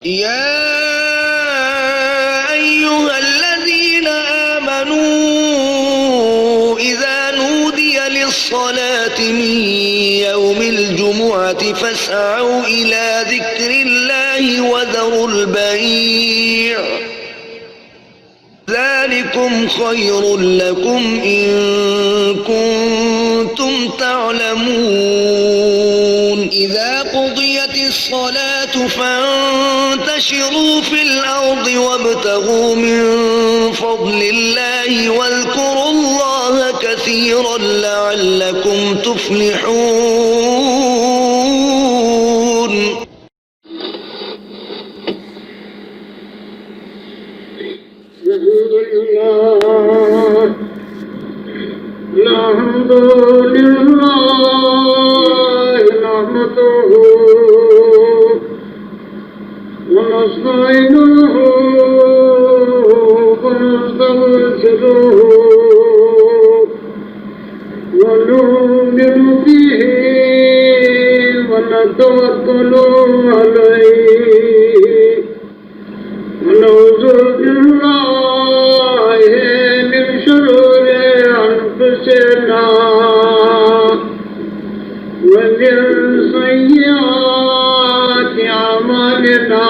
يا أيها الذين آمنوا إذا نودي للصلاة من يوم الجمعة فاسعوا إلى ذكر الله وذروا البيع ذلكم خير لكم إن كنتم تعلمون. إذا قضيت الصلاة فانتشروا في الأرض وابتغوا من فضل الله واذكروا الله كثيرا لعلكم تفلحون. الحمد لله نحمده ونستعينه ونستغفره ونؤمن به ونتوكل عليه ونعوذ بالله من شرور أنفسنا ومن سيئات أعمالنا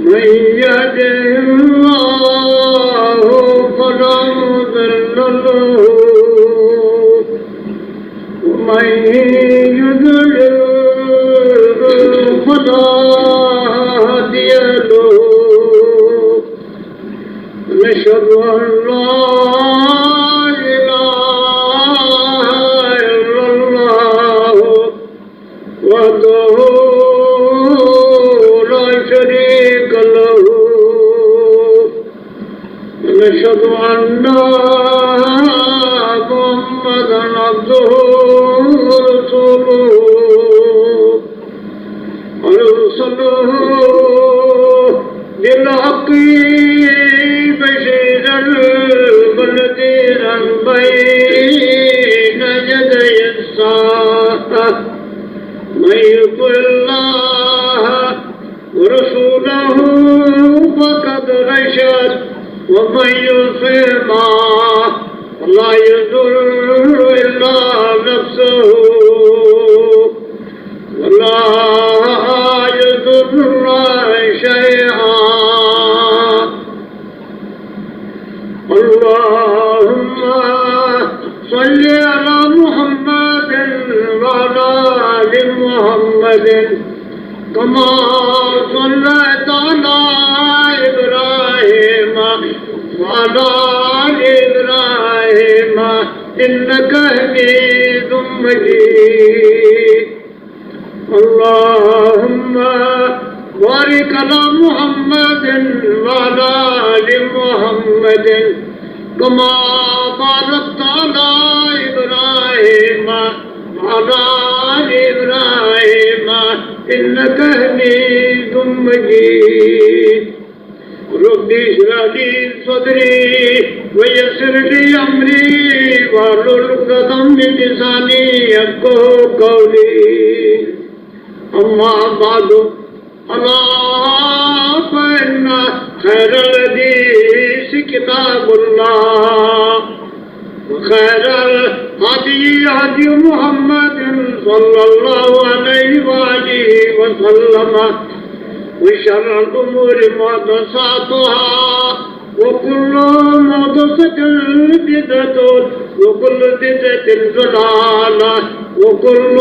من يهده الله فلا مضل له ومن يضلل فلا هادي له. نشهد أن لا إله إلا الله وحده لا شريك له ونشهد أن محمدا عبده ورسوله أرسله بالحق بشيرا ونذيرا بين يدي الساعة من يطع الله ورسوله فقد رشد ومن يعصه فلا يضر إلا نفسه ولا يضر الله شيئا. اللهم صل على محمد وعلى آل محمد كما صليت على إبراهيم وعلى آل إبراهيم إنك حميد مجيد. اللهم بارك على محمد وعلى آل محمد كما باركت على إبراهيم وعلى آل إبراهيم إنك حميد مجيد. رب اشرح لي صدري ويسر لي أمري واحلل عقدة من لساني يفقهوا قولي. أما بعد ألا فإن خير الحديث كتاب الله وخير الهدي هدي محمد صلى الله عليه وآله وسلم وشر الأمور محدثاتها وكل محدثة بدعة وكل بدعة ضلالة وكل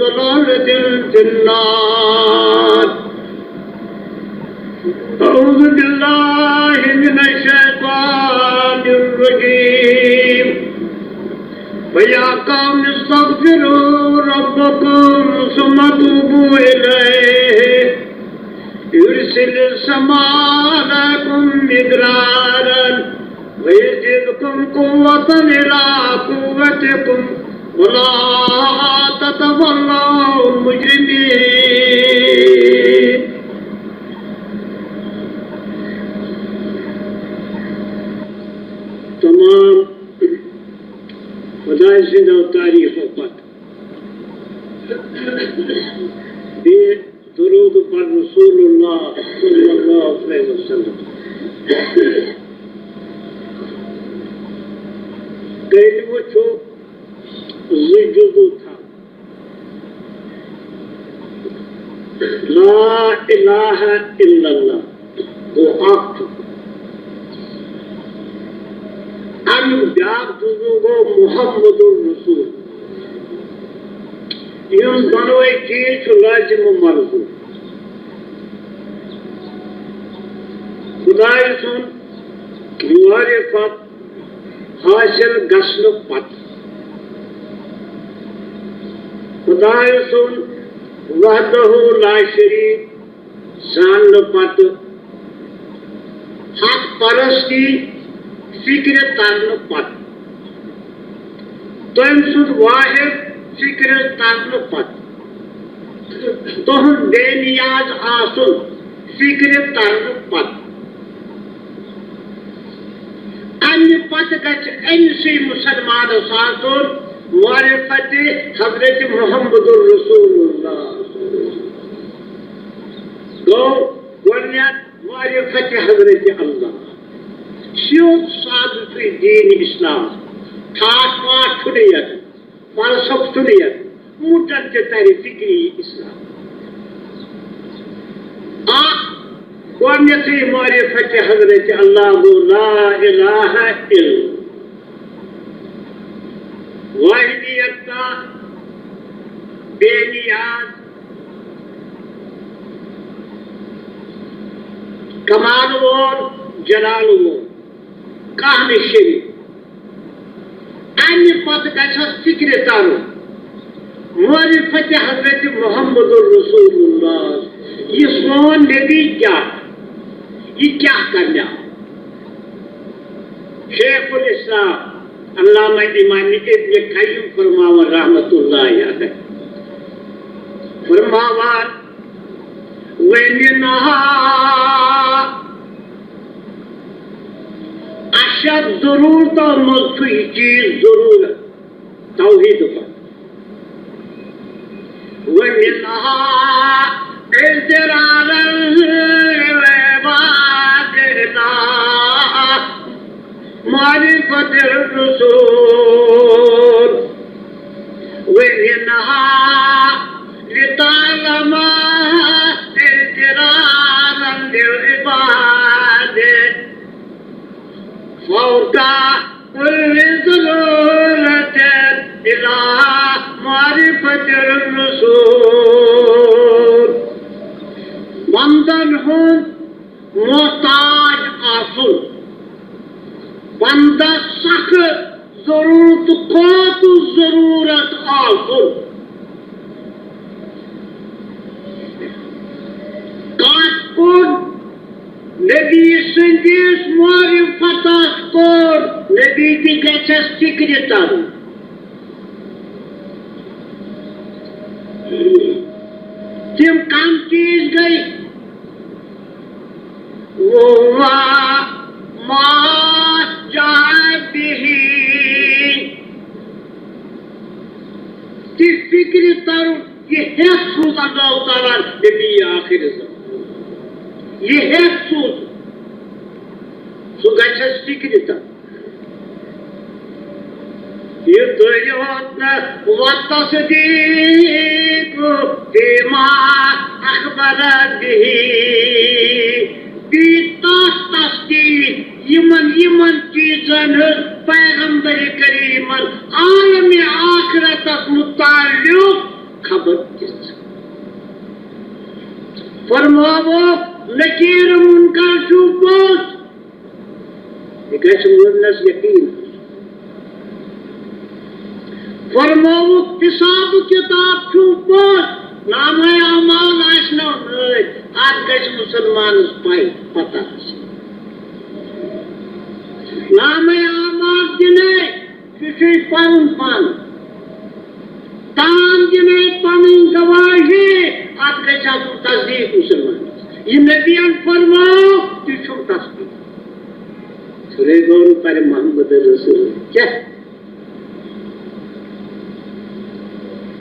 ضلالة في النار. أعوذ بالله من الشيطان الرجيم. فيا قوم استغفروا ربكم ثم توبوا إليه يرسل السماء عليكم مدرارا ويزدكم قوة إلى قوتكم ولا تتولوا مجرمين. تمام خدای زنده و تاریخ وقت दरूद पर रसूलुल्लाह सल्लल्लाहु अलैहि वसल्लम। कल वो जुजू था ला इलाहा इल्लल्लाह वो आप अन ब्याक जुजू गो मुहम्मदुर रसूल यम दोनों चीज लाजिम मर्जू खुदाय सुन मारिफत हासिल गस्न पत खुदाय सुन वहदहु ला शरीक जान पत हक परस्ती फिक्र तान पत तम सुन वाहिद फिक्र तान पत तुहन बेनियाज आसुन फिक्र तान पत अन्य पत गच अनसी मुसलमान सासुन मारिफत हजरत मुहम्मदुर रसूलुल्लाह गो गोनियत मारिफत हजरत अल्लाह शिव साध दीन इस्लाम ठाट पाठ छुड़ियत फलसफ छुड़ियत मुटन के तारी फिक्री इस्लाम आ गोनियत मारिफत हजरत अल्लाह गो ला इलाहा इल्लल्लाह वाहिदियत का बेनियाज कमाल और जलाल वो कहने शेरी अन्य पद का फिक्र तारो मारिफत हजरत मुहम्मदुर रसूलुल्लाह ये सोन नबी क्या ये क्या करना शेखुल इस्लाम अल्लामा इमाम इब्न कय्यूम फरमावा रहमतुल्लाह अलैह फरमावा वनिहा अशद जरूरत और मज़फी चीज जरूरत तौहीद पर वनिहा इज़रार मारिफत रसूल वनिहा लितालमा इज़रार लिल-इबाद फौका कुल ज़रूरत इला मारिफत रसूल बंदन हो मोहताज आसुल बंदा सख जरूरत को तो जरूरत आसुल काटकोट नबी संदेश मारिफत कोर नबी की गैस फिक्र तारू तिम कम चीज गई वो फिक्र तारू ये है सूद अल्लाह ताला नबी आखिर ये है सूद गच फिक्र तारू ये तो वतस्दीक बिमा अखबर बिही तस्दीक यमन चीजन पैगंबर करीमन आलम आखिरत मुताल्लिक खबर फरमावो नकीर मुनकर शुबोस गच यकीन फरमावो हिसाब किताब शुबोस नाम है अमाल आशना आज गच मुसलमान पाई पता नाम आमाल दिने किसी पन ताम दिने पन गवाही आज गचा तस्दीक मुसलमान ये नबियन फरमाओ तुझो तस्दीक सुरे गौर पर मोहम्मद रसूल क्या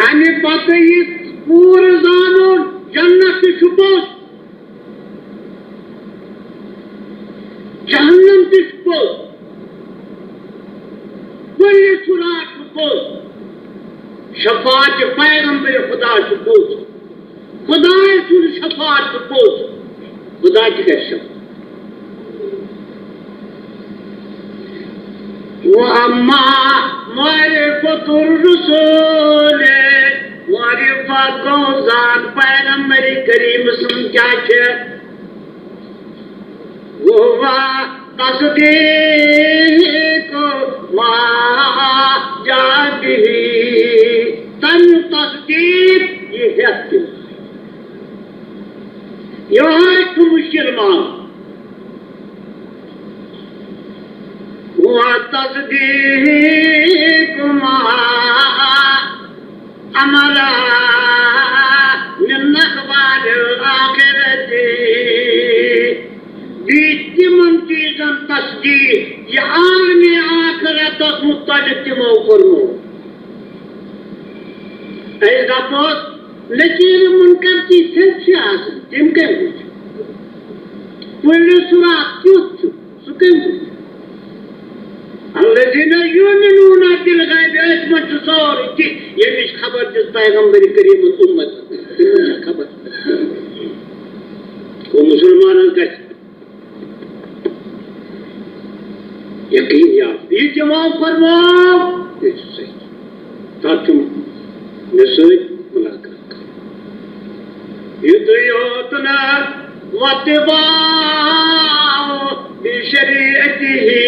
अन्य पता ये पूर्ण जानो जन्नत शुपोस जहन्नम शुपोस कुल सुरात शुपोस शफात पैगंबर खुदा शुपोस खुदा सुन शफात शुपोस खुदा की शफ वअम्मा मारिफतुर रसूल मारिफत गौजान पैगंबर करीम सुन क्या छे वो तस्दीक मा जादी तन तस्दीक ये है यह मुसलमान तस्दीक मा अमला मिन अखबार आखिरत तिमन चीजन तस्दीक ये आलमी आखिरत मुतल्लिक तिमो कर्मो ऐसा पोस नकीर मुनकर की से आसन तिम के पुलिस सुरात क्यों सुके الذين يؤمنون بالغيب اسمه تصور ये मिश खबर जिस पैगंबर करीम उम्मत खबर को मुसलमानों का यकीन याद ये जवाब फरमाओ सही ताकि नसोई मुलाकात ये तो योतना वतबाओ बिशरीअतिही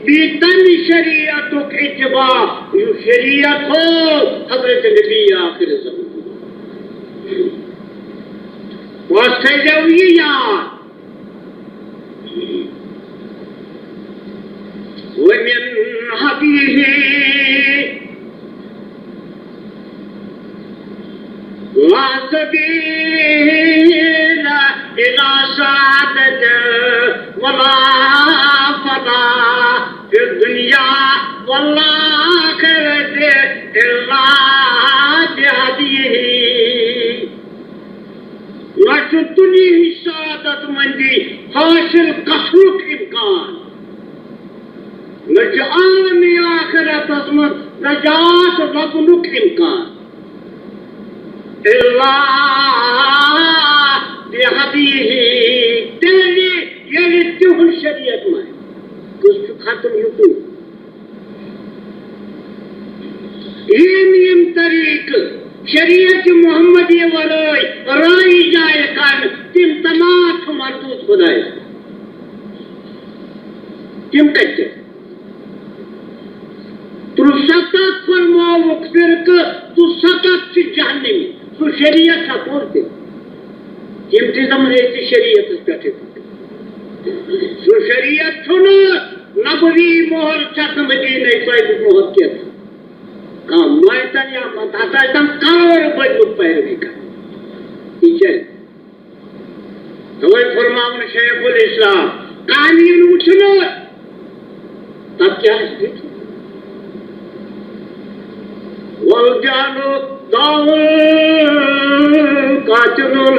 बीतन शरीयत इत्तिबा यू शरीयत हो हजरत नबी आखिर ज़माने वास्ते जाओ ये याद वमिन हदीही ला सबीला इला सादत वला फला दुनिया वल्लाखिरत इल्ला बिहदीही न दुनिया सादत मंदी हासिल कसरुक इम्कान न आलमी आखिरत अजमत नजात लबनुक इम्कान इल्ला बिहदीही तेरी ये तिहुल शरीयत में कुछ खत्म युतु यम तरीक शरीयत मोहम्मदी वराई राई जाए कान तिम तमाम मरदूद खुदाए तिम कहते तू सतत फरमाओ फिरक तू सतत से जहन्नमी तू शरीयत का बोलते तिम तिजम रहती शरीयत बैठे सो शरीयत सुनो नबवी मोहर चक मदीने साहिब मोहर किया काम मैतन या बताता तम कावर बजबुत पैरवी का इचल तवै फरमावन शेखुल इस्लाम कानून उठनो तब क्या है वल जानो दाउल कातनुल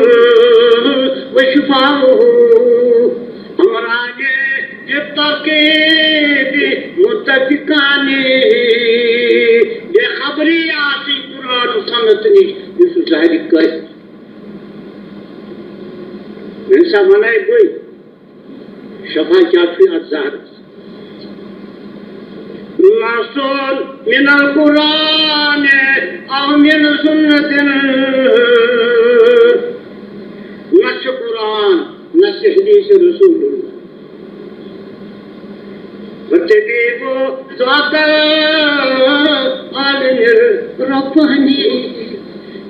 वशफाउ हमराजे जितके मुतफिकाने ये खबरी आसी कुरान सनतनी इस जाहिर कर ऐसा मनाए कोई शफा काफी अज़हर नासोल मिनल कुरान और मिन सुन्नतिन नस कुरान नस हदीस रसूलुल्लाह वतदीबो ज़ाता आलिर रब्बानी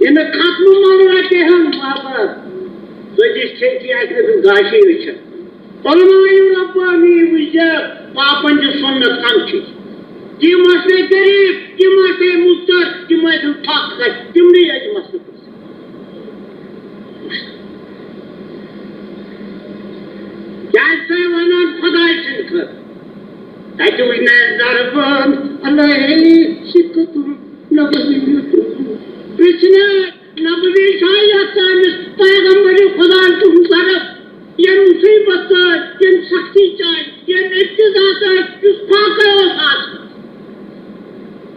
इन खत्म मानते हम बाबा तो जिस खेती आके गाशी विच अलमायु रब्बानी विच पापन जो सुन्नत अंची कि मसले करीब कि मसले मुस्तर कि मसले ठाक कि नहीं है मसले जैसे वना खुदाई सिंकर ताकि उसने दरबान अल्लाह सिकतुम नबवी पिछले नबवी शायद यम सख्ती चाहे यम इब्तिदा इस फाका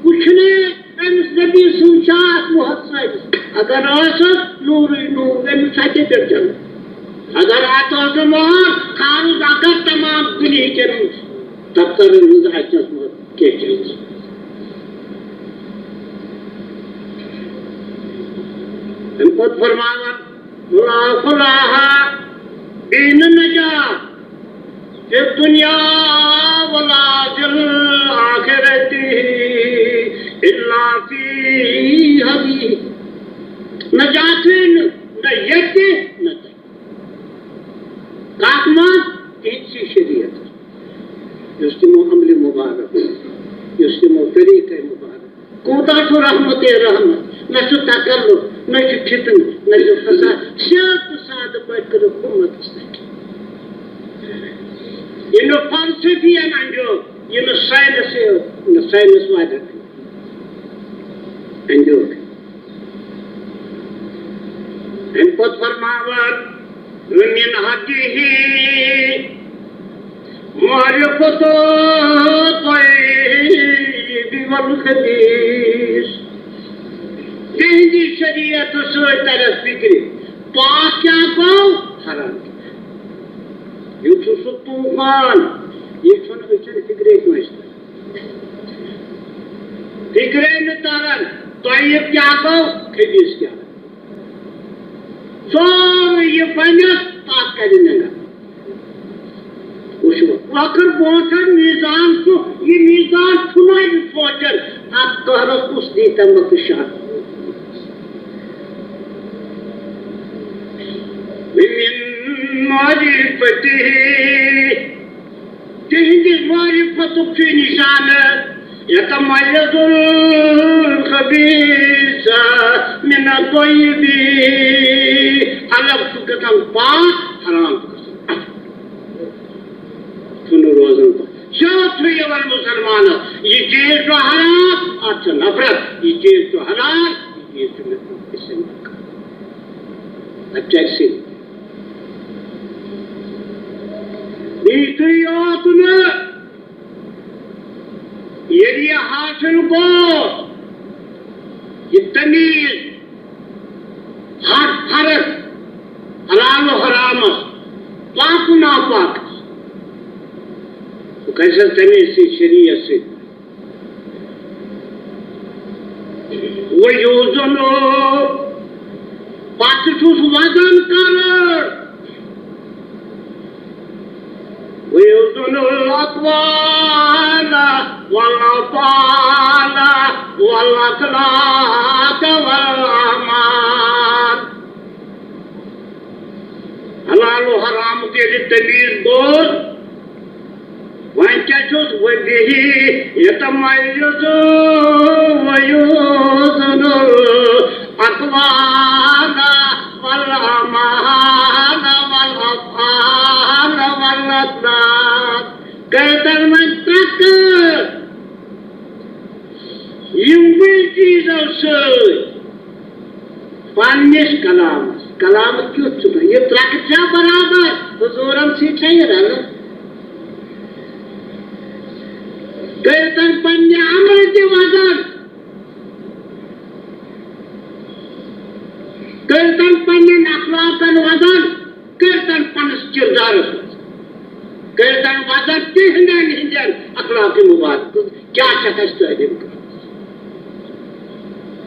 वुचने अमिस नबी सुन शात मुहत अगर नूर नूर अमिस हथे पे चल अगर आत मोहर खारूज अगर तमाम दुनिया के दफ्तर हथस के खुद फरमावन दीन नजात दुनिया वला दिल आखिरती इल्ला फी हदी नजात न यति न तय काकमात इनसी शरीयत युस्तिमो अमल मुबारक युस्तिमो तरीक़े मुबारक कोता सु रहमत रहमत न सु तकल्लुफ न फितन न फसाद शाद साद पर हुकूमत इस्लाम ये नो फलसफी अंजो ये नो साइंस वादा अंजो इन पद फरमावन मिन हदीही मारिफतो तय्यिब वल खबीस तेजी शरीयत सोच तरफ फिक्र पाक क्या पाओ हराम ये तूफान ये फिक्रे फिक्रे न तारन तय्यब क्या पाओ खबीस क्या सोरे ये बनस पाक करेगा वकर बोचन मीजान को ये मीजान सुनाई सोचन आप कहरस उस दी तमक शान मिन मारिफती तिहिंदी मारिफतु की निशान यतमय्यजुल खबीस मिन तय्यबी अलग सुकतम पाक हराम सुनो रोजन को शास्त्र ये वाले मुसलमान ये चीज तो हराम अच्छा नफरत ये चीज तो हलाल ये चीज तो इससे ऑब्जेक्शन बीतुयातुने यदि हासिल को ये तमीज हर फर्क हलाल और हराम पाक नापाक कैसे तमीज से शरीयत से वो योजनो पाकिस्तान वजन कर वो योजनो अक़वाला वल्अफ़आला वल्अख़लाक़ वल्अअमाल हलाल और हराम के लिए तमीज बोल वंचुस वही यतमय्यज़ु वयुज़नु अक़वाल वल्अमाल वल्अफ़आल वल्अख़लाक़ कहतर में तक यम्बी चीज़ों से पानिश कलाम क्यों चुना ये त्रकचा बराबर हुजूरन से चाहिए रहना कहतन पन्ने अमल के वजन कहतन पन्ने अखलाकन वजन कहतन पन्ने किरदार कहतन वजन तिहनन हिंदन अखलाक मुबारक क्या शखस तो है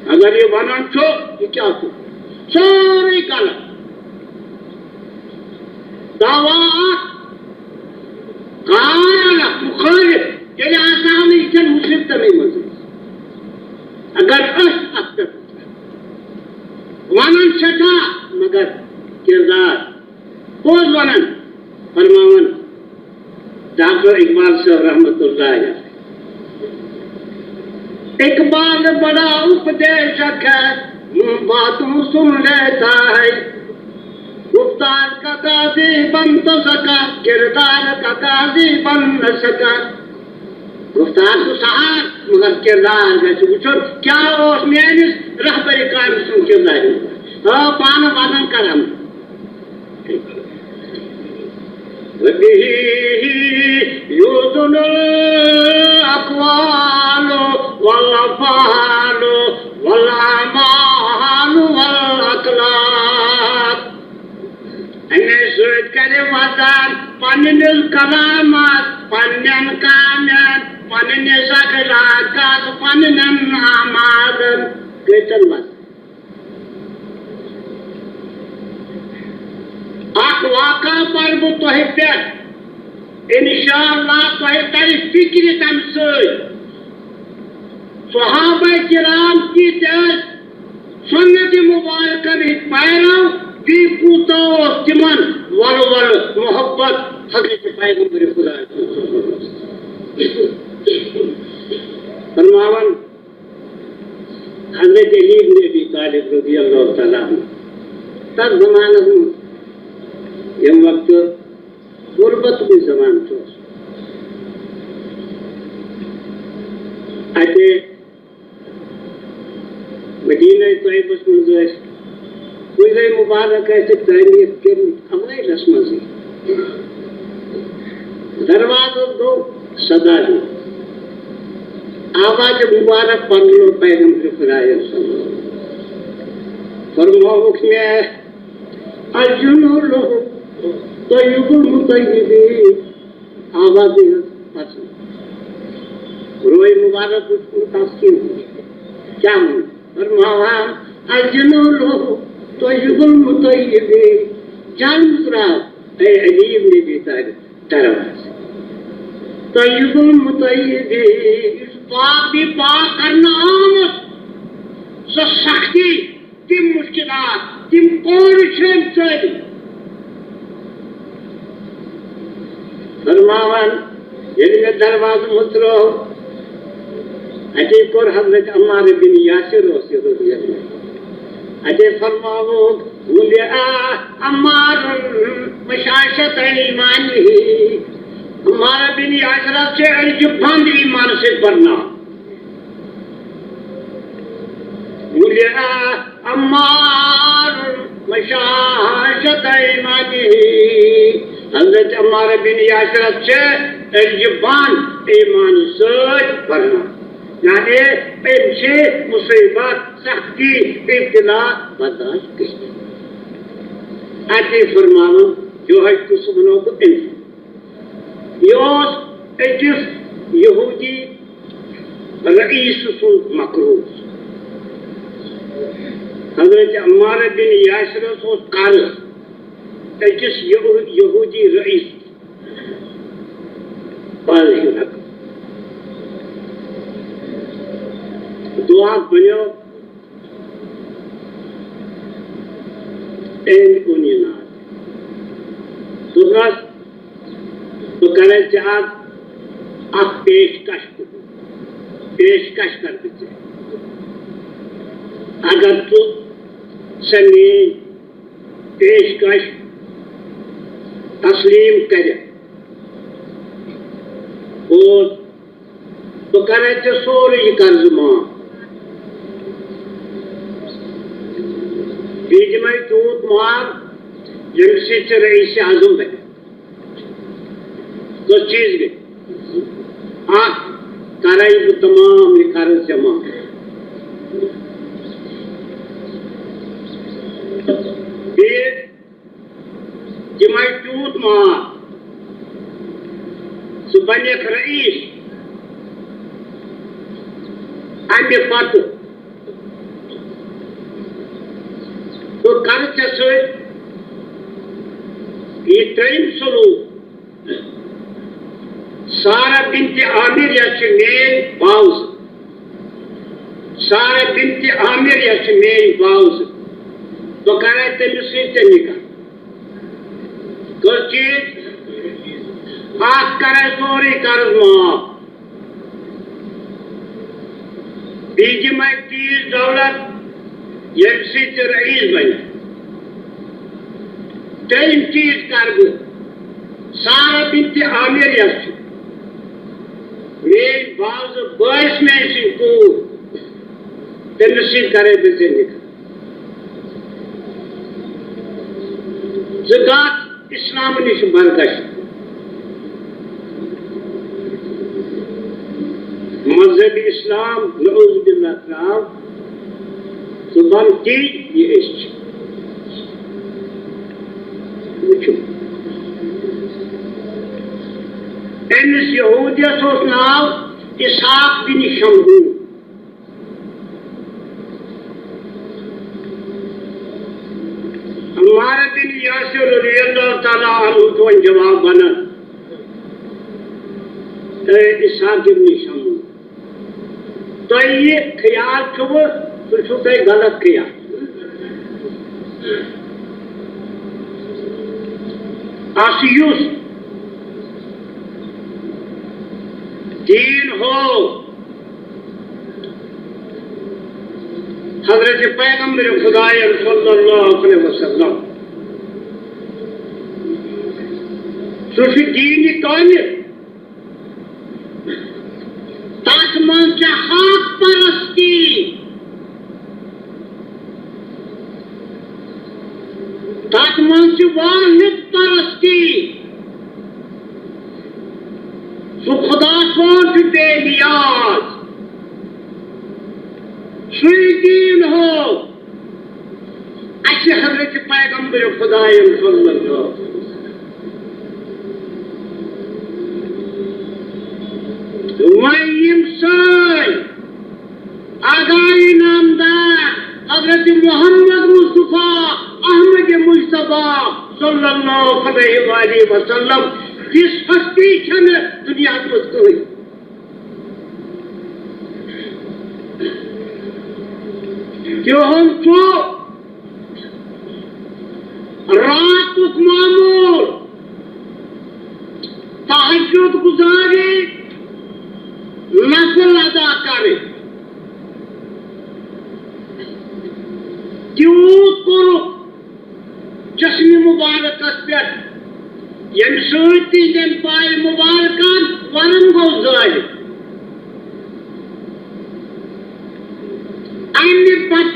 अगर ये वनन छो ये क्या छो सारी गलत दावा काला मुखालिफ ये आसान इच्छा मुस्लिम तभी मौजूद अगर अक्तर वनन छठा मगर किरदार कोस वनन फरमावन डॉक्टर इकबाल साहब रहमतुल्लाह अलैह इकबाल बड़ा उपदेशक है बातों सुन लेता है गुफ्तार का काजी बन तो सका किरदार का काजी बन न सका गुफ्तार तो सहार मगर किरदार जैसे पूछो क्या उस मेनिस रहबरी काम सुन किरदार पान वादन करम वही अफ़आल वल अमाल वल अखलाक अमे सत करे वदान पन्निस कलामत पन्नन कामन पन्निस अखलाकत पन्नन अमालन गतन वद अख वाक़ा पर बह तोह पे इंशाअल्लाह तोह तर फिक्र तम सहाबा किराम कित सुन्नत मुबारकन पैरव ती कूता तिमन वल वल मोहब्बत हजरत पैगंबर खुदा फरमावन हजरत अली इब्न अबी तालिब रज़ियल्लाहु तआला तब जमाना यम वक्त गुरबत भी जमान अते मदीना तैयबस मज कुल मुबारक तामीर कर अवैलस मज दरवाज़ो दो सदा दी आवाज मुबारक पढ़ो पैगंबर खुदा फरमाओ में अजुनो तय्यबुल मुतय्यबीन आवाज पसंद रोए मुबारक उसको तस्कीन क्या फरमाया अजुनो तय्यबुल मुतय्यबीन जान मुस्रा अली इब्न अबी तालिब तरवाज तय्यबुल मुतय्यबीन पाक भी पाक करना आमद सो सख्ती तिम मुश्किलात तिम कौन श्रम चोरी फरमावन यदि में दरवाज़ मुतरो अजे कोर हज़रत अम्मार बिन यासिर अजे फरमावो मुलिया अम्मार मशाशत ईमानी अम्मार बिन यासिर से अर्जुबंद ईमान से बढ़ना मुलिया अम्मार मशाशत ईमानी हजरत अम्मार बिन यासिर से अर्जुबंद ईमान से बढ़ना यानी इनसे मुसीबत सख्ती इब्तिला बर्दाश्त की आते फरमानो जो है दुश्मनों को योस एजिस यहूदी रईस सुन मकरूज हजरत अम्मार बिन यासिर सो काल एजिस यहूदी रईस पाल दुआ बनो एन उनिना दुर्गस तो करे चाह आप पेशकश कर दीजिए अगर तो सनी पेशकश तस्लीम करे और तो करे सोरी कर्ज मां बीच में टूट मार यमसी रईस आजम बने तो चीज गई आप कराई तमाम निकार जमा जमाई टूट मार सुबह रईस अमे पत तो कर्ज ये त्रीम सलूक सारा बिनते आमिर मेन बाउस सारा बिनते आमिर मेन बाउस तो करे तमिस निकाह चीज आप करे सोरी कर्ज माफ बीज में चीज दौलत यमसी रईस बन तीन चीज कर सारा बिनते आमिर मेन बाज बस में कूर तमिस करे निकाह ज़कात इस्लाम निश बरगश मज मजहब इस्लाम नऊज़ बिल्लाह त्राव तो बनती ये वुचो अमिस यहूदियस नाव इसहाक बिन शमून हमारे बिन यासिर रज़ियल्लाहु ताला अन्हु तो जवाब बना इसहाक बिन शमून तो ये ख्याल छुब तो गलत ख्याल आसियुस दीन हो हजरत पैगम्बर खुदा सल्लल्लाहु अलैहि वसल्लम सुफी दीन कौन ताकमान के हक परस्ती ताकमान से वाहिद परस्ती सो खुदा सोच दे लियाज सुई दीन हो अच्छे हजरत पैगम्बर खुदा सल्लल्लाहु वहीम साई आगाई नामदार हजरत मोहम्मद मुस्तफा अहमद मुस्तफा सल्लल्लाहु अलैहि वसल्लम जिस हस्ती छन दुनिया में कोई जो हमको रात मामूल तहज्जुद गुजारे नफल अदा करे क्यों करो जश्न मुबारक पे यम सती पाय मुबारक वन गो जाय अमि पत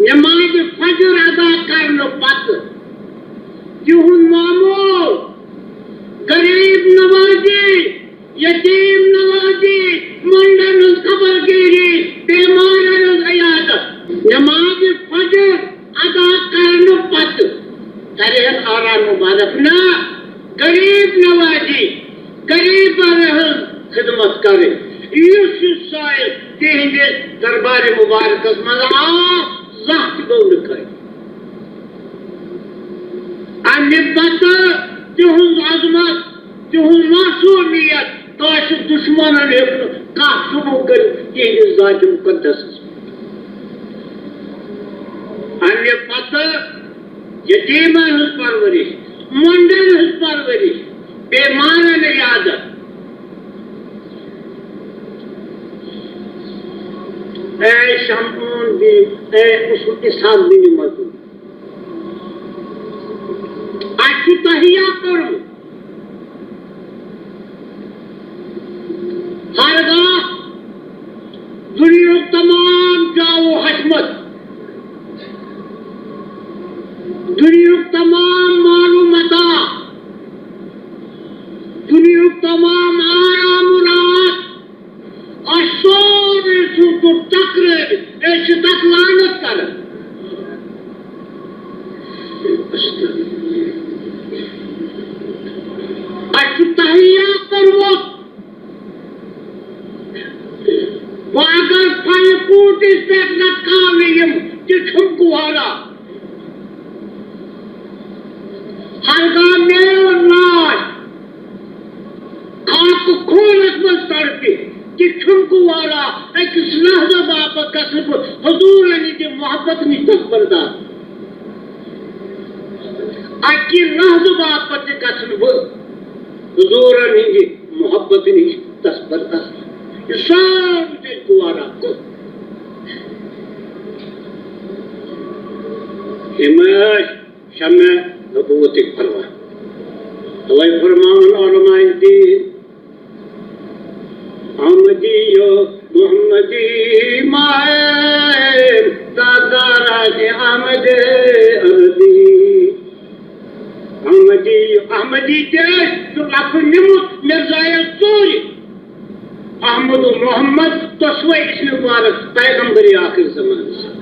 नमाज फजर अदा करने पत तिहुन मामूल गरीब नवाजी यतीम नवाजी मंडन खबरगिरी बीमार अयादत नमाज फजर अदा करने पत करे आराम मुबारक ना गरीब नवाजी गरीब खिदमत करे तिहंदे दरबार मुबारक मजा जहत गौर करे अमि पत तिहुंद अजमत तिहुंद मासूमियत तो दुश्मन कह शुभ कर तिहंदिस जात मुकद्दस अमि पत यतीमन हज परवरिश मंडन हज परवरिश बेमारन यादत ऐ शमून भी ऐ उसके साथ भी मौजूद अच्छी तहिया करो हरगा दुनिया तमाम जाओ हशमत दुनिया तमाम मालूमता दुनिया तमाम आराम रात अशोर तो चक्र ऐसे तक लानत कर तहिया करो वो अगर फल कूट इस पे लटका लेम छुमकुहारा हल्का मेल नाश खाक खोलत में सड़के कि छुमकुहारा एक लहजा बाप कसब हुजूर ने के मोहब्बत में तस्बरदा आकी लहजा बाप के कसब हुजूर ने के मोहब्बत में तस्बरदा सब से कुआरा को हिमायत शम्य नबूवत फरमा अल्लाह फरमान उलमाए दीन अहमदियो मुहम्मदी माए दादारा के अहमद अरदी अहमदी के तो लाख निमुत मिर्जाया सूरी अहमद मोहम्मद तस्वे इसमें मुबारक पैगंबरी आखिर ज़माने से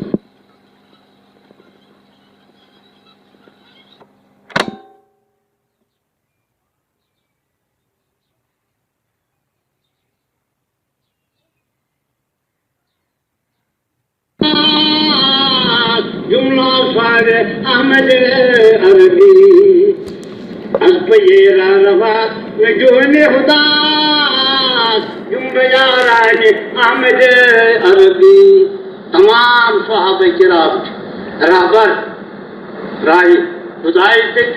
जुमला सारे अहमद अरबी अज़्बये रवा नजोने खुदा जुम्बयारानी अहमद अरबी तमाम सहाबा किराम रहबर राय खुदाई तक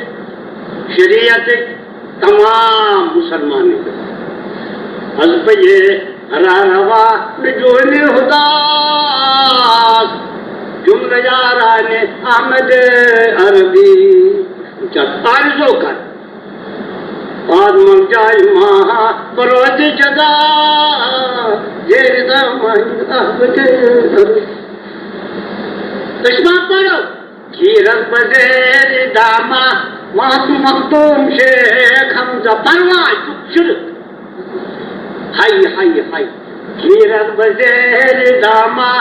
शरीयत तमाम मुसलमान अज़्बये रवा नजोने खुदा जुम्बयारानी अहमद अरबी आरज़ू कर बाद मर जाए महा बरोज जदा कश्मा पढ़ो खीरत बजेर दामा मातू मखतूम शेख हमजा परवा शुरू हाय हाय हाय खीरत बजेर दामा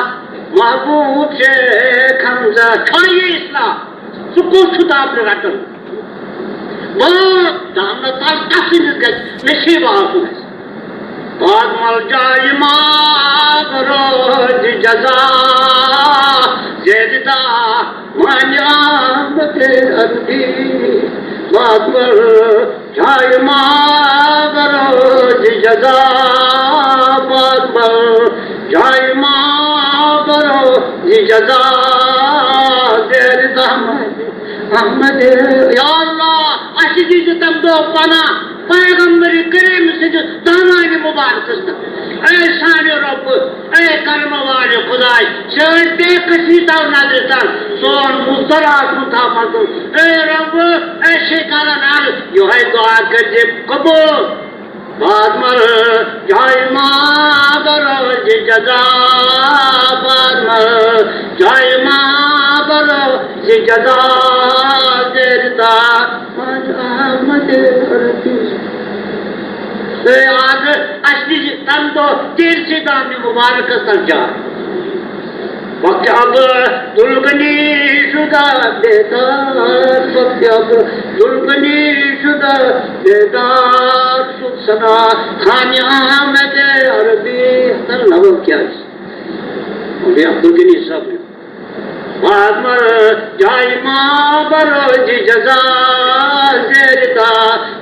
महबूब शेख हमजा खाइए इस्लाम सुकून छुता अपने रटन बहुत दामत तफसील गज नशीब आसू है बाद मल जाए रोज जजा जेदा मान्यामत अरबी बाद मल जाए रोज जजा बाद मल जाए रोज जजा जेदा अहमद या अल्लाह अशी जी तम दो पना पैगंबर करीम से जो दामानी मुबारक ऐ साने रब ऐ कर्म वाले खुदाई शर बेकसी ताव नादरता सोन मुस्तरा सुथा मतो ऐ रब ऐ शिकारा नाल यो है दुआ कर जे कबूल बाद मर जाए मादर जजा बाद मर जाए मादर जजा देरता अहमद अरबी आज असली तन तो तीर से दाम मुबारक सरजा वक्त अब दुल्गनी शुदा बेदार वक्त अब दुल्गनी शुदा बेदार सदा खान अहमद अरबी तन लव क्या है अब्दुल गनी साहब बाद मर जाए माँ बरोज जजा जेरता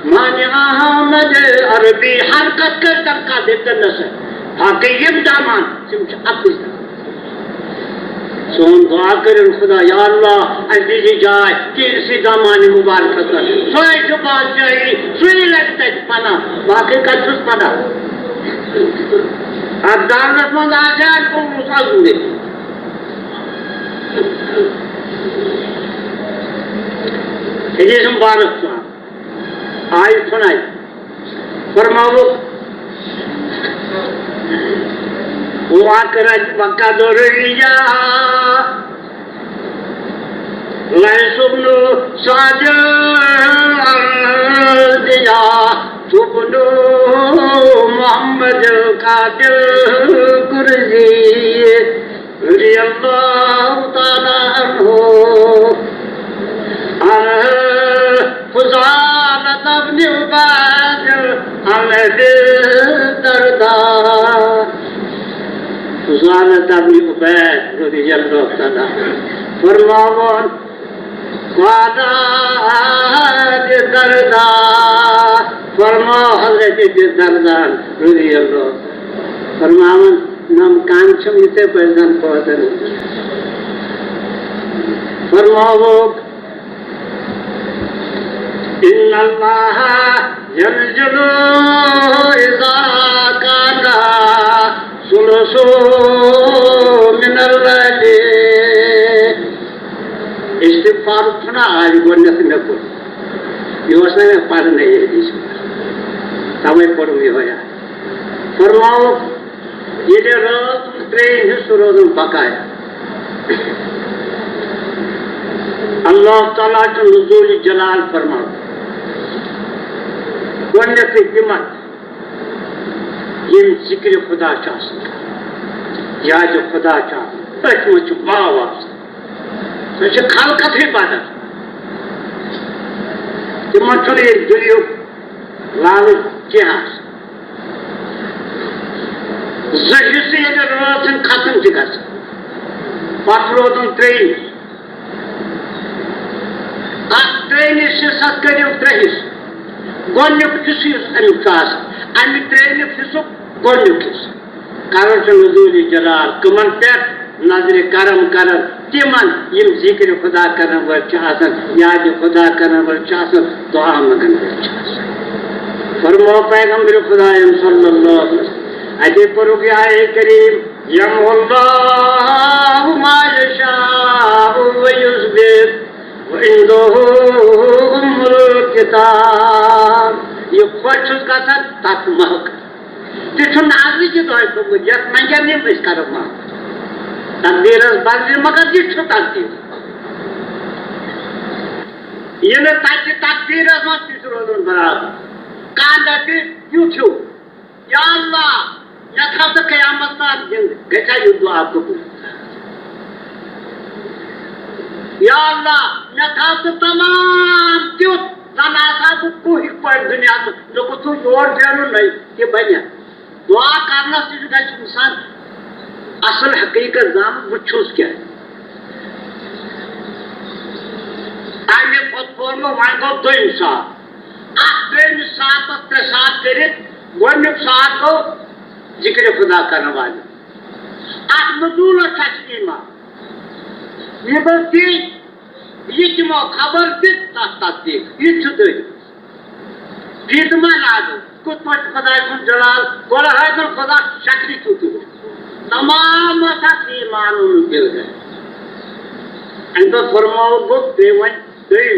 मान अहमद अरबी हरकत कर तबका देकर न सर ताकि ये दामान सिमच अब सोन दुआ कर खुदा या अल्लाह अजी जी जाए तीर सी दामानी मुबारक कर सोए जो बात जाए सोए लगता है पना बाकी का चुस पना अब दानत मंद आजाद को मुसाल दूंगे मुबारक साहब आई सुनाई फरमाओ वो आकर मक्का दौड़ लिया लाई सुबनो साज दिया सुबनो मोहम्मद का दिल कुर्जी रज़ी अल्लाह ताला अन्हु फुज़ालत इब्न उबैद अहमद दरदा फुज़ालत इब्न उबैद रज़ी अल्लाह ताला फरमावन क़ादा दरदा फरमा हज़रत दरदा रज़ी अल्लाह फरमावन नाम कांचम इसे पैदान पहुंचन फरमाओ इन्नल्लाह यंज़ुलु इज़ा काना सुलसु मिनल लैली इस्तिग़फ़ार थोड़ा आज गोन्नत में को योजना में पढ़ नहीं है जिसमें तवे पढ़ भी होया फरमाओ ये रात ट्रेन सुरोज़ बकाया अल्लाह ताला जो नुज़ूल जलाल फरमा गोन्नत हिम्मत यम जिक्र खुदा याद खुदा अथ भाव सह खलकत बदल तिम दुनिया लालच क्या हिस्स ये रात खत्म पत रोदन त्रेन त्रेनिस हिस्सा करो 3 हिस्स गोनुक हिस्स अमुक अमि त्रेनिक हिस्सुक गोनुक हिस्सा कर नजूल जलाल कमन पे नजर करम कर तिमन यम जिक्र खुदा कर वल याद खुदा कर वल दुआ मंगन वल फरमो पैगंबर खुदा सल्लल्लाहु अलैहि वसल्लम अदे परुक आए करीम यमहुल्लाहु मा यशाउ व युज़बित व इंदहु उम्मुल किताब ये खुश गथन तत महक तिछु नाज़ की दुआ तो यत मंगन ने बस कर मा तकदीर बदल मगर तिछु तकदीर ये न तत तकदीर मा तिछु रोदन बराबर कांदत युथु या अल्लाह यथार्थ क़यामत तक दिन गचा यु दुआ कबूल या अल्लाह यथार्थ तमाम त्युत तनासा कोई पर दुनिया तो लोग तो जोर देनो नहीं कि बनिया दुआ करना से गच इंसान असल हकीकत जान बुछुस क्या आगे फॉर्म वांगो दो इंसान आखिर साथ प्रसाद करे गोनुक साथ को जिक्र खुदा करने वाले आत्मदूल सच ईमान ये बल्कि ये किमो खबर दी तस्दीक ये छुदे फिदमा लागो कुछ मत खुदा सुन जलाल बोला है तो खुदा शक्ति छुती तमाम सच ईमान उन गिर गए अंदर फरमाओ बुक देवन देन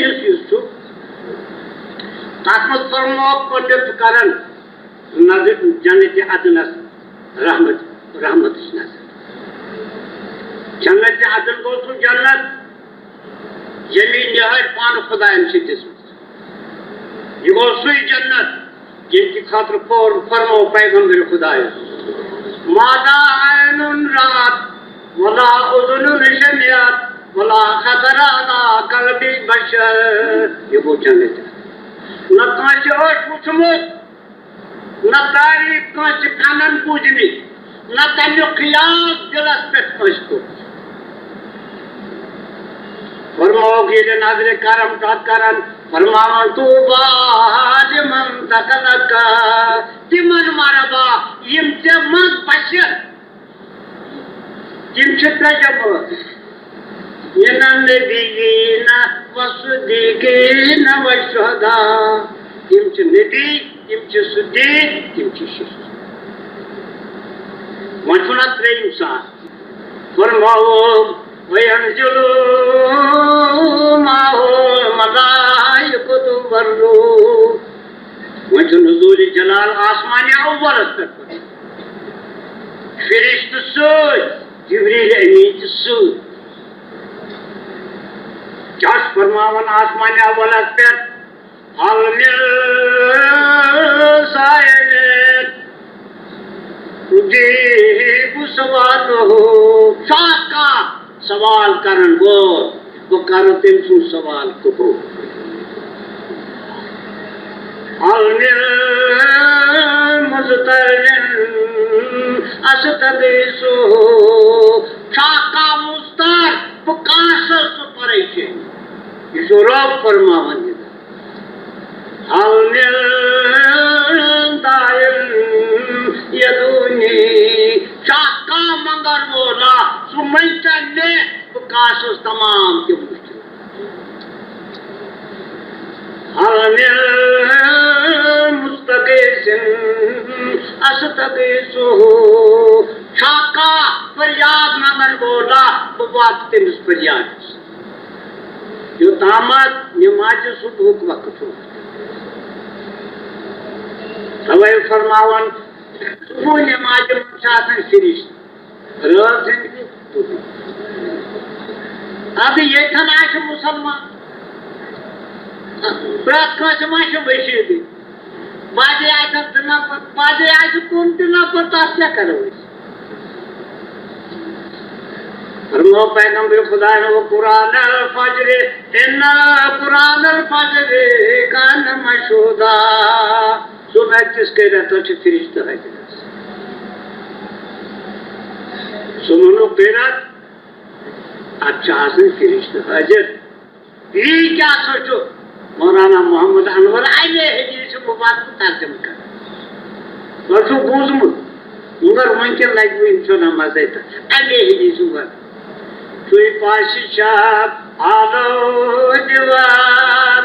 हिस्स ताकत फरमाओ पंडित करण नजर जन्नत अदनस रहमत नजर जन्नत अदन गो सु जन्नत यमी निहायत पान खुदा से दिसमत ये गो सुई जन्नत जिनकी खातिर फरमाओ पैगंबर खुदा मादा ऐनुन रात वला उज़ुनुन शमियत वला खतर अला कल्बि बशर ये वो जन्नत न कांच ओठ उठमुत न तारीफ कांच कानन पूजनी न तन्यो क़ियास दिलस पे को फरमाओ कि नाज़िर करम तात करन फरमाओ तू बालिमन तकलका तिमन मारबा यम ते मत बशर यम छत्रा जब नबीन वसदीकीन वशुहदा यम छ नबी यम छ सिद्दीक यम छ शहीद वचना त्रेयम सा फरमाओ वयंजुलु माहो मलाइकतु वर्रु वचन नज़ूल जलाल आसमान अव्वल स्तर पर फरिश्त सूद जिब्रील अमीन सूद क्या फरमावन आसमान अव्वल पर हल मिल साइल तुझे सवाल हो साका सवाल करन वो करो तुम सु सवाल को हल मिल मुस्तरिन अस्तगीसु साका मुस्तार पुकास सुपरेचे इसो रब फरमावन हल मिल दायल यदुनी शाका मंगर बोला सुमैचा ने पुकास तमाम के मुश्किल हल मिल मुस्तगीसिन अस्तगीसु शाका फरियाद मंगर बोला बात ते फरियाद जो तामत नमाज सुबह वक्त हो तवे फरमावन सुबह नमाज मुसाफिर फिरिश्त रात जिंदगी अब ये थनाश मुसलमान प्रात का समाश वैसे भी माझे आयचं कोणते नापत असल्या करावं फरमो पैगंबर खुदा ने वो कुरान फजरे इन्ना कुरान फजरे कान मशूदा सुबह किसके रहता है फरिश्ता है सुमनो पेरत अच्छा हसन फरिश्ता हाजिर ये क्या सोचो मौलाना मोहम्मद अनवर आए हदीस मुबारक तर्जुमा कर सोचो बूझमुत मगर वंकन लाइक वो इंसान नमाज है आए हदीस मुबारक Tui pasişap alo divar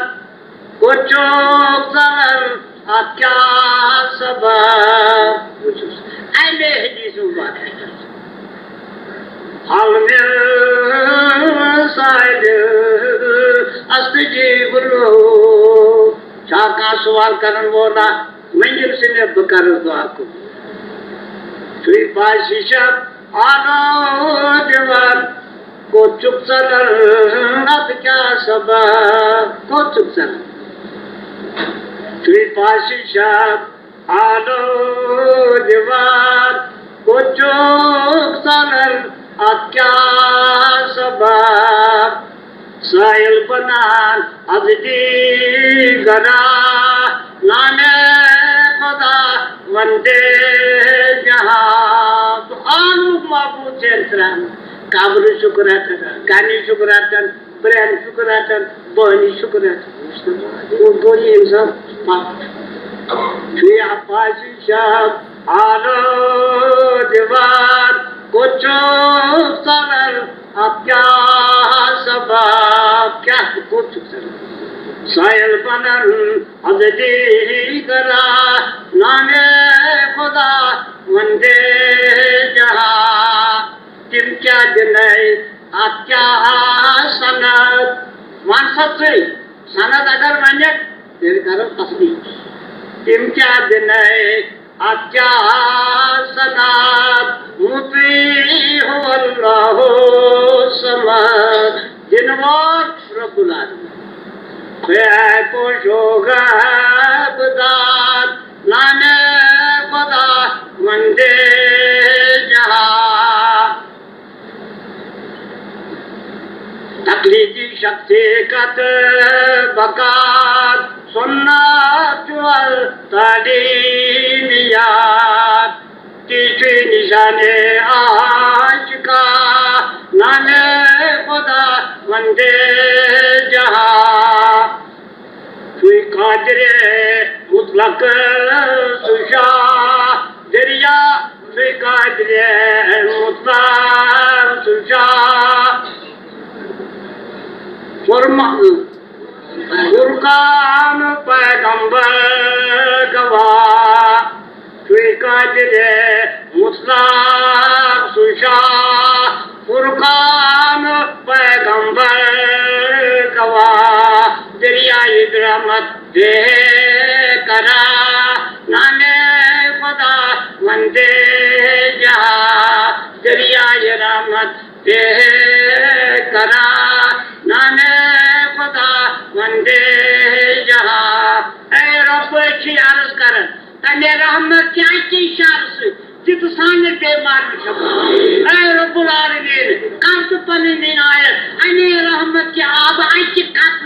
Koçuk zarar atka sabah Aile hadisun var Halmir saydı Astıcibulu Şaka sual karan vola Menjil sine bakarız dua ko Tui pasişap alo divar को चुप सर अब क्या सबा को चुप सर तुई पाशिशाब आलो दीवार को चुप सर अब क्या सबा साइल बनान अज़दी गरा नाने खुदा वंदे जहां तो आलू माबूद चेंद्रन काबरू शुक्रातन गानी शुक्रातन प्रेम शुक्रातन बहनी शुक्रातन वो दोनों इंसान फिर आपाशी शाब आलो दीवार कुछ सरल अब क्या सबब क्या कुछ सरल सायल बनन अज़दी करा नामे खुदा वंदे जहां तिम क्या दिन आप क्या सनद मानसाचे सनद अगर मान्य तेरे कारण तस्लीम तिम क्या दिन आप क्या सनद मुती हो अल्लाह समद दिनवार रब्बुल आलमीन को शोगबदार नाने खुदा वंदे जहां तकलीदी शक्ति कत बकार सुन्नत वल तालीमियात तीसरी निशाने आशिका नाने खुदा वंदे जहां तुई कादरे मुतलक सुशा दरिया तुई कादरे मुतलक सुशा फुरकान पैगंबर गवाह तुई कादरे मुतलक सुशा फुरकान पैगंबर गवाह दरियाई रहमत दे करा नाने खुदा वंदे जहां दरियाई रहमत दे करा नाने खुदा वंदे जहां ऐ रब की अर्ज कर तने रहमत क्या की शार्स जित साने के मार शबा ऐ रब्बुल आलमीन कांत पने दिन आयत अने रहमत के आब आई की कात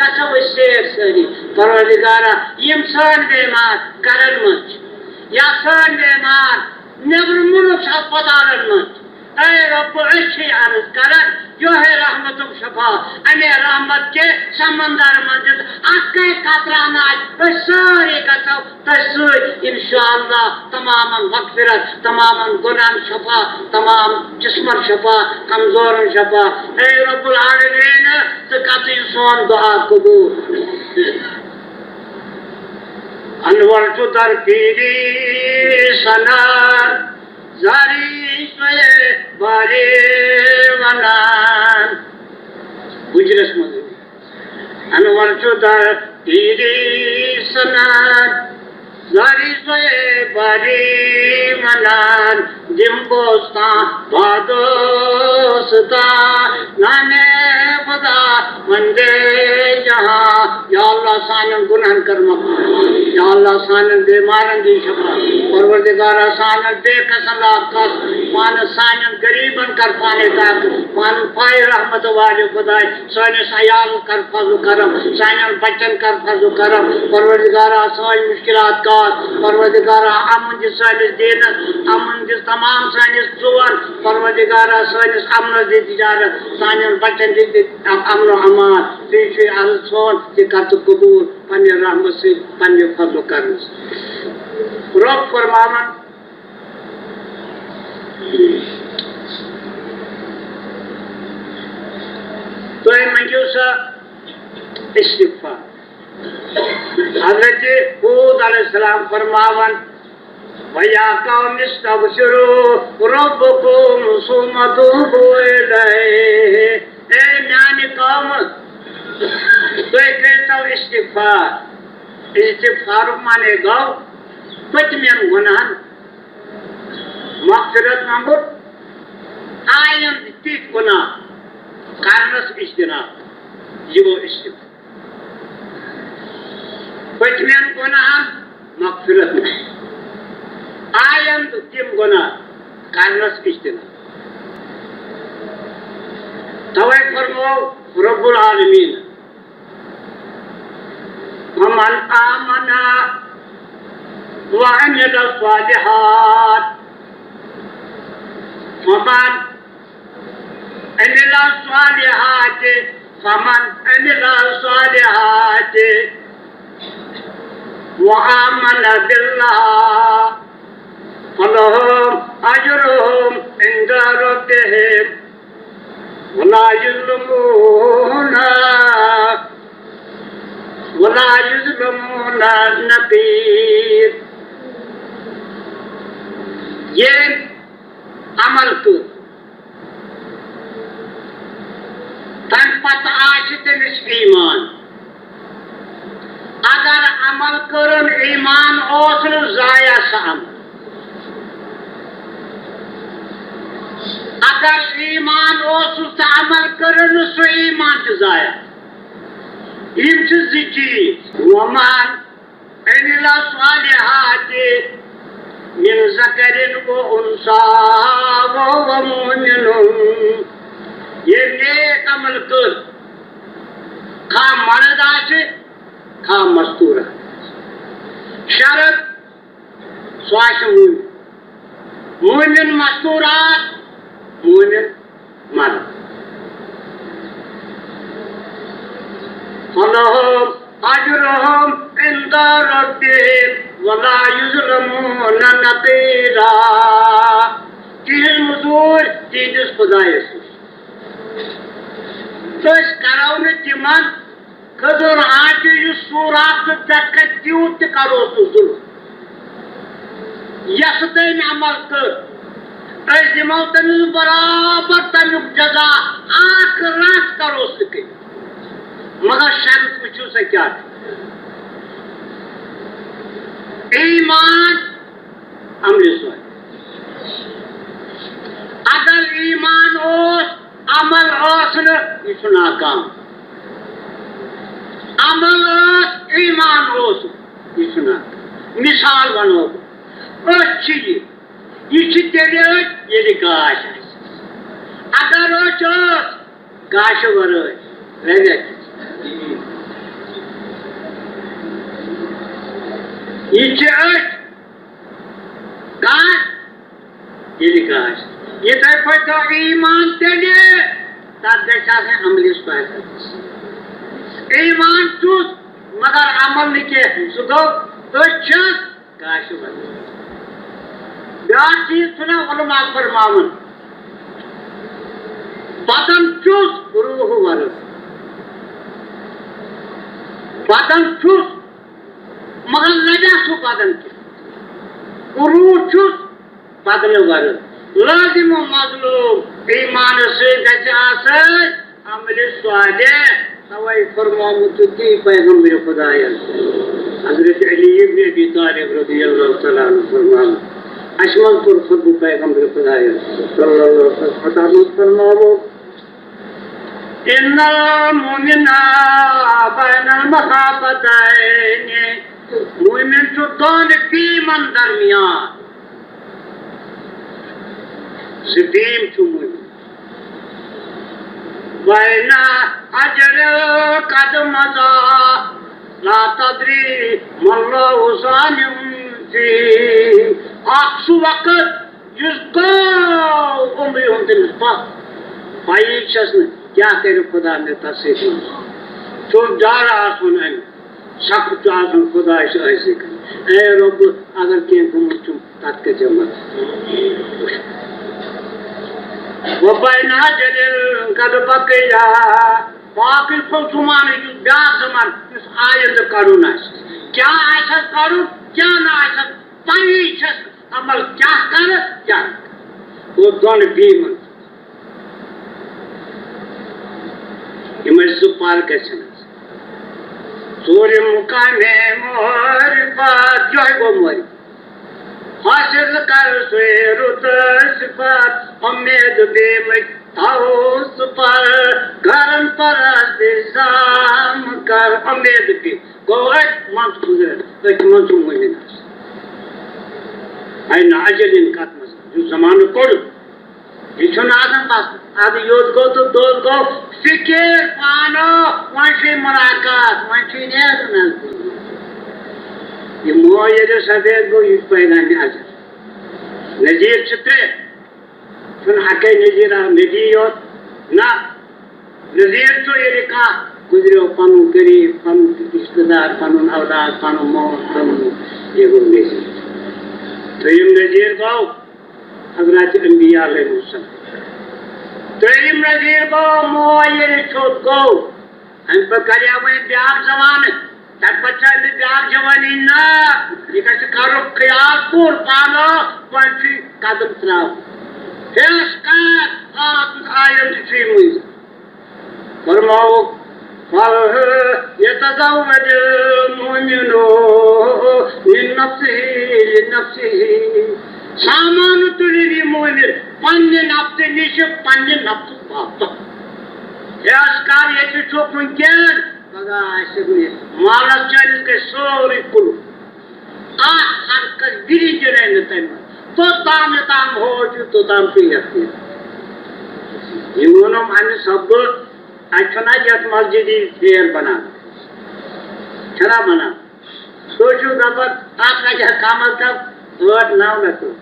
कसो शेर सरी परवरदिगारा यम सान बेमार करन मत या सान बेमार नेबर मुल्क सा पदारन मत ऐ रब अच्छी अर्ज करन जो है रहमत शफा अने रहमत के समंदर मंजिल आके कातराना सारे कसो तसो इंशाअल्लाह तमामन मगफिरत तमामन गुनाह शफा तमाम जिस्मन शफा कमजोरन शफा ऐ रब्बुल आलमीन तकती सोन दुआ कबूल अनवर तो दर पीरी सना जारी सोए बारे वनान गुजरस मधु अनवर चुदर पीरी सनान जारी सोए बारे वनान जिम्बोस्ता बादोस्ता नाने खुदा वंदे जहां या अल्लाह सानन गुनाहन कर माफ या अल्लाह सानन बीमारन दी शफा परवरदिगार सानन बेकसन लाकस मान सानन गरीबन कर पाने तक मान पाए रहमत वाले खुदाए साने सयाल कर फजल करम सानन बच्चन कर फजल करम परवरदिगार सान मुश्किलात का परवरदिगार अमन जिस सानिस दिन अमन जिस तमाम सानिस जुवान परवरदिगार सानिस अमन दी तिजारत सानन बच्चन दी अमन अमान तीसरे अलसोन के कर्त कबूल पन्ने रहमत से पन्ने फजल करम रब फरमावन तो ये मंजूसा इस्तिग़फ़ार हज़रत हूद अलैहिस्सलाम फरमावन वया कौम इस्तग़फ़िरू रब्बकुम सुम्मा तूबू इलैहि ए म्यानी कौम तो कहता इस्तिग़फ़ार माने गौ पचमें गुनाहन मग़फ़िरत मंगो आयन तीत गुनाह कारणस इज्तनाब ये वो इस्तिग़फ़ार पचमें गुनाहन मग़फ़िरत आयन तीम गुनाह कारणस इज्तनाब तवे फरमाओ रब्बुल आलमीन वमन आमना वअमिल सालिहात फमन अमिल सालिहात वआमन बिल्लाह फलहुम अजरुहुम इंदा रब्बिहिम वला युज़लमूना नक़ीर ये अमल को तन पत आशितनिस ईमान अगर अमल करन ईमान ओसन जाया साम अगर ईमान ओसन अमल करन सो ईमान जाया इम चीज वमान अनिला सालिहात मिन ज़करिन व उन्सा व मुमिनुन ये नेक अमल कर खा मर्द आछे खा मस्तूर शरत स्वाश मुमिन मस्तूरात मुमिन मर्द फलहुम अजरुहुम इंदा रब्बिहिम वला युज़लमूना नक़ीरा चीज मजूर चीज खुदाए तो इस कराउने तिमन खदर आके यु सूरात तक त्यूत करो तुजुल यसदैन अमल कर ऐ दिमो तमिल बराबर तमिल जजा आख रात करो सके मगर शर्त पूछो से क्या ईमान अमृत अगर ईमान ओस अमल ओस न नाकाम अमल ओस ईमान ओस यह मिसाल बनो अच्छी यह तेरे ये गाश अगर गाश वर यह गाश ये तो ईमान तेरे अमलिस ईमान चुस मगर अमल निके सह गो गाश वर ब्या चीज सुना उलमा फरमावन बदन चुस रूह वर बदन चुस मगर लजा सु बदन के रूह चुस बदन वर लाजिम मजलूम ईमान से गजा अमल सालिह तवई फरमामुती पैगंबर खुदा हजरत अली इब्न अबी तालिब रज़ियल्लाहु तआला अन्हु फरमान अशमल पर खुद पैगंबर खुदा सल्लल्लाहु अलैहि वसल्लम फरमावो इन्ना मुमिना बैन मखाबतैन मोमिन छु दोन बीमन दरमियान बीम छु मोमिन बैन अजर कदम ला तदरी मल्लाहु ज़ालिम फी सु वक्त युस गो उम्र हुंद पाई क्या कर खुदा ने तस्वीर चुप जार आसन सख्त आसन खुदा ऐसे ए रब अगर क्या गुम तत् के जमा वो बैना जलिल कद बकया बाकी सब जुमान ब्या जमान इस आयत करुन क्या ऐसा करूं क्या ना ऐसा पाई अमल क्या कर क्या वो दोन बीमन पार सूर्य मुकाने मोर बात जो है वो मोरी हासिल कर रुत सिफात उम्मीद बेम ताउस पर गरम पर दिशाम कर उम्मीद भी को एक मंच गुजर एक मंच मुझे ना आई नाजल इनका जो जमाने कोड जिसने आदम पास आदि योद को तो दोस्त को फिक्र पानो वंशी मुलाकात वंशी ने ना ये मोये जो सदे को इस पैदा में आ जाए नजीर चित्रे सुन आके नजीरा नजीर ना नजीर तो ये लिखा गुजरे पनु करी पनु रिश्तेदार पनु औलाद पनु मौत पनु ये वो नजीर तो ये नजीर को हज़रत अंबिया अलैहिस्सलाम त्रीम नजीर को मोयर छोट को हम पर करिया वही ब्याह जवान तब बच्चा भी ब्याह जवानी ना ये कैसे करो ख्याल पूर पालो पंछी कदम चलाओ फेस का हाथ आयत सी मुझ फरमाओ फल ये तज़व्वज मुमिनो लिनफ्सिही सामान तुली मोमिन पन्ने नफ्स निश पन्ने नफ्स पाप यास्कार ये चो पुंकेन बगा ऐसे गुने मालस चल के सोरी कुल आ हरकत गिरी जरे न तन तो ताम हो तो ताम पे रखते ये मोनो मान सब अच्छा जत मस्जिद फेर बना छरा बना सोचो दबत आपका क्या काम का वर्ड नाउ लगो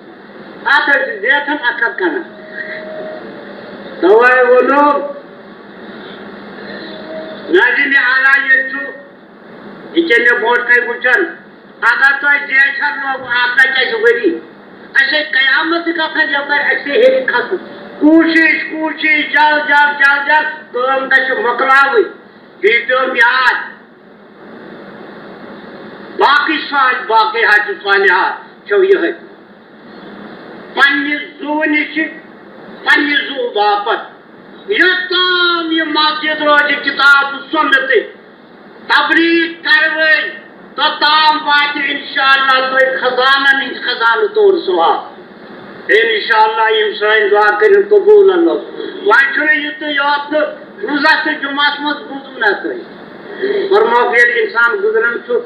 आखिर जेठन अकब करना दवाई वो लोग नाजिल आला ये चु इचने बोर्ड का कुचन अगर तो जेठन लोग आपका कैसे बड़ी ऐसे कयामत का था जब ऐसे ही खास कोशिश जल तो हम कैसे मकलावे वीडियो याद बाकी साल बाकी हाथ वाले हाथ चो ये है पन्नी जू बापत यताम ये मस्जिद रोज किताब सुन्नत तबलीग करवे तो ताम बात इंशाअल्लाह तो खजाना तोड़ सवाब इंशाअल्लाह ये साइन दुआ कर कबूल अल्लाह वाचने ये तो याद रोजा से जुमात मत बुझना तो फरमा फिर इंसान गुजरन तो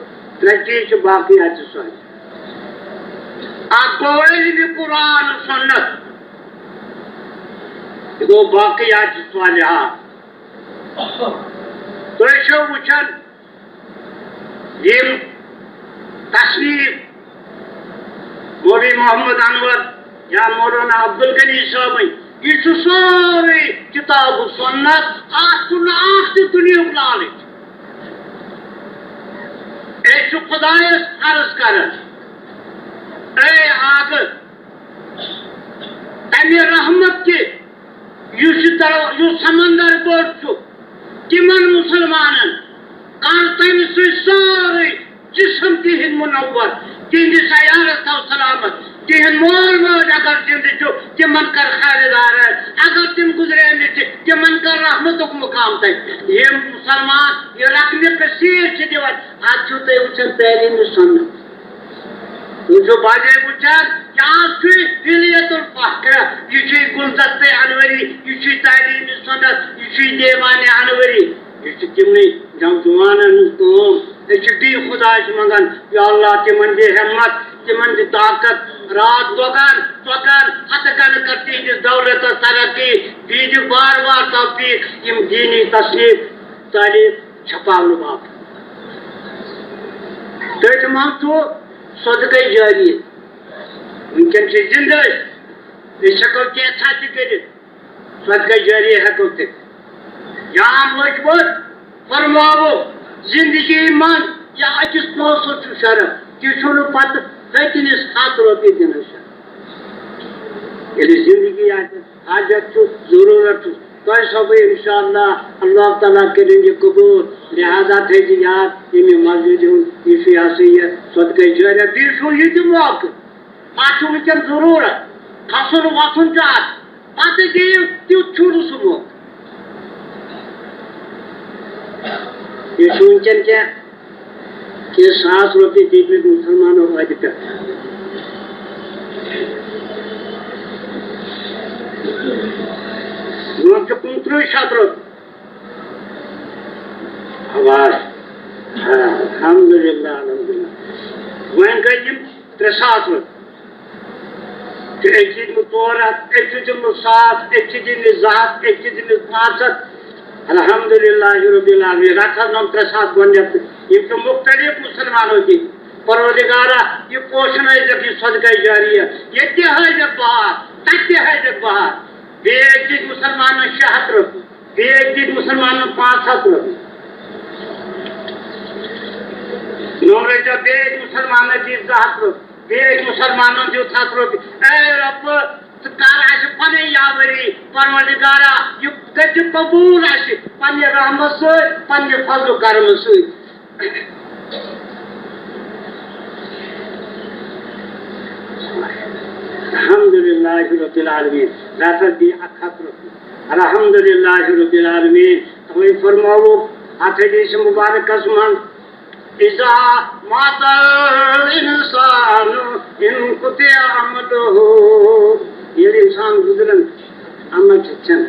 लगी जो बाकी आज सोई आकोई भी कुरान सुन्नत वो बाकी आज सोई हाँ तो ऐसे उचन ये तस्वीर मौलवी मोहम्मद अनवर या मौलाना अब्दुल गनी साहब ये सारे किताब सुन्नत आज दुनिया लाल ऐसे खुदायस अर्ज कर आग तमे रहमत के समंदर बोट तिमन मुसलमानन कान तम सारे जिस्म तिहन मुनव्वर तिहंदिस सयारत थो सलामत तिहन मोल मोज अगर जिंद तिमन कर खैरदार अगर तिम गुजरे तिमन कर रहमत मुकाम तक ये मुसलमान ये रखने कसीर दिवन आज वचन तैलीम सुन्नत जो बाजे वचन क्या हिलियतुल फक्र ये गुलदस्ते अनवरी ये तैलीम सुन्नत ये दीवान अनवरी ये तिमन नौजवान ती खुदा मंगान अल्लाह तिमन दे हिम्मत तिमन दे ताकत रात दोगन चौकन हथगन करती इस दौलत तरक्की दीज बार बार तौफीक इम दीनी तस्लीफ तालीम छपावन बाप तमाम तो सदक़े जारी वनकन जिंदा हको कैसा कर सदक़े जारी हको जाम लजबत फरमावो जिंदगी मन या अकिस पोसो शरफ तुम पत हकिस हथ रोपी दिन शरफ ये जिंदगी हाजत जरूरत तुम सब इंशाअल्लाह अल्लाह ताला करें ये कबूल लिहाजा थे याद ये मस्जिद यह सदक़े जारी दीसो ये मौके अत वनकन जरूरत खसन वसन पत गयु तुथ सह मौके ये वनकन क्या कि 100 रुपये दीजिए मुसलमानों अद पे 29 रुपये आवाज अल्हम्दुलिल्लाह वन गई 300 रुपये एक दिन 400 एक दिन 7 एक दिन 7 एक दिन 500 अल्हम्दुलिल्लाह रब्बिल आलमीन रखा नम 300 गोंजत ये तो मुख्तलिफ मुसलमानों की परवरदिगारा ये पोषण है जब सदक़े जारी है ये है जब बाहर तक है जब बाहर एक दिन मुसलमानों 76 रुपये एक दिन मुसलमानों 500 रुपये नोरे जब एक मुसलमानों की 10 रुपये एक मुसलमानों की 7 रुपये ए रब कर पन यावरी परवरदिगारा यह गति कबूल पन रहमत पन फजल करम अल्हम्दुलिल्लाह रब्बिल आलमीन रात दी 100 रुपये अल्हम्दुलिल्लाह रब्बिल आलमीन तवे फरमाओ हदीस मुबारक मन इज़ा मातल इंसान इन कुते अमलहु ये इंसान गुजरन अमल चन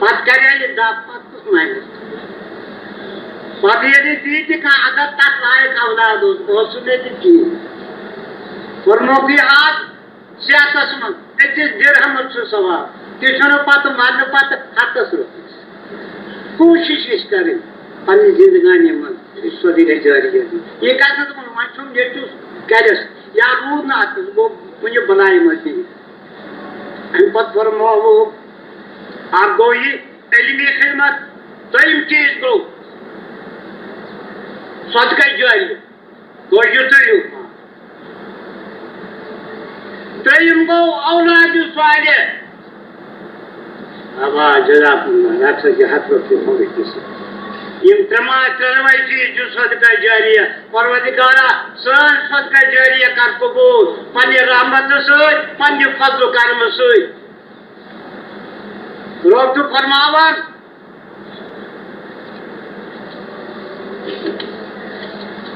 पत करे दाप पत माइनस पत ये दी का आदत तक लायक औलाद हो सुने की फरमो की आज सियासत में 21 दिरहम सवा तिसनो पत मान पत 7 रुपये कोशिश करें पन्नी जिंदगानी मन सदक़े जारी ये कहते तो मन ये करेस या रूद ना वो मुझे बनाए मत अम पत फरमाओ आप गो ये इल्मी खिदमत दोम चीज गो सदक़े जारी गो युतु दोम गो औलाद सालिह अब जज़ाकुमुल्लाह रख सके हाथ रखते होंगे किसी यम त्रमय चीज जो सदक़े जारी परवरदिगारा सन सदक़े जारी कर कबूल पन रहमत पन फजल करम रोब तो फरमावन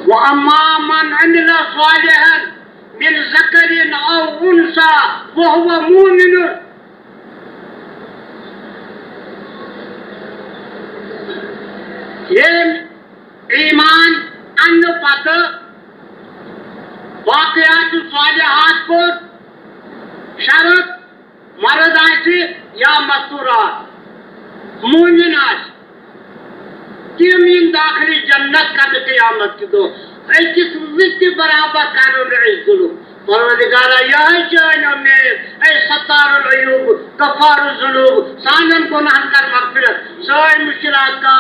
व अम्मा मन अमिल सालिहन मिन ज़करिन औ उन्सा व हुवा मुमिन ये ईमान अन्न पत वाक़यात सालिहात को शरत मर्द या मस्तूरात मुमिन तिम इन दाखिली जन्नत का क़यामत की दो अकिस जित बराबर कर परवरदिगारा यह चैन में ऐ सत्तारुल अयूब गफ्फारुल ज़ुनूब सानन गुनाह कर मग़फ़िरत सारी मुश्किलात का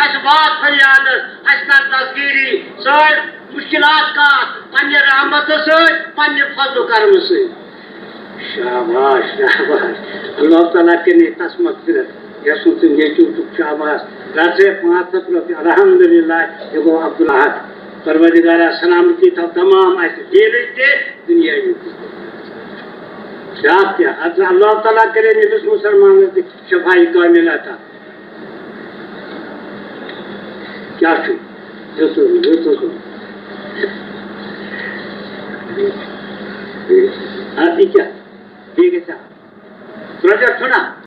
असबात फरियाद असकर तस्गीरी सारी मुश्किलात का पन्ने रहमत से पन्ने फज़ल करम से शाबाश शाबाश अल्लाह ताला के ने तस मग़फ़िरत या सुन ये चुप शाबाश रात 500 रुपये अल्हम्दुलिल्लाह ये अब्दुल अहद परवरदिगारा सलामती था तमाम ऐसे दे दुनिया में क्या अल्लाह ताला करे निस मुसलमान की शफाई का मिला था क्या आती क्या ठीक है प्रोजेक्ट सुना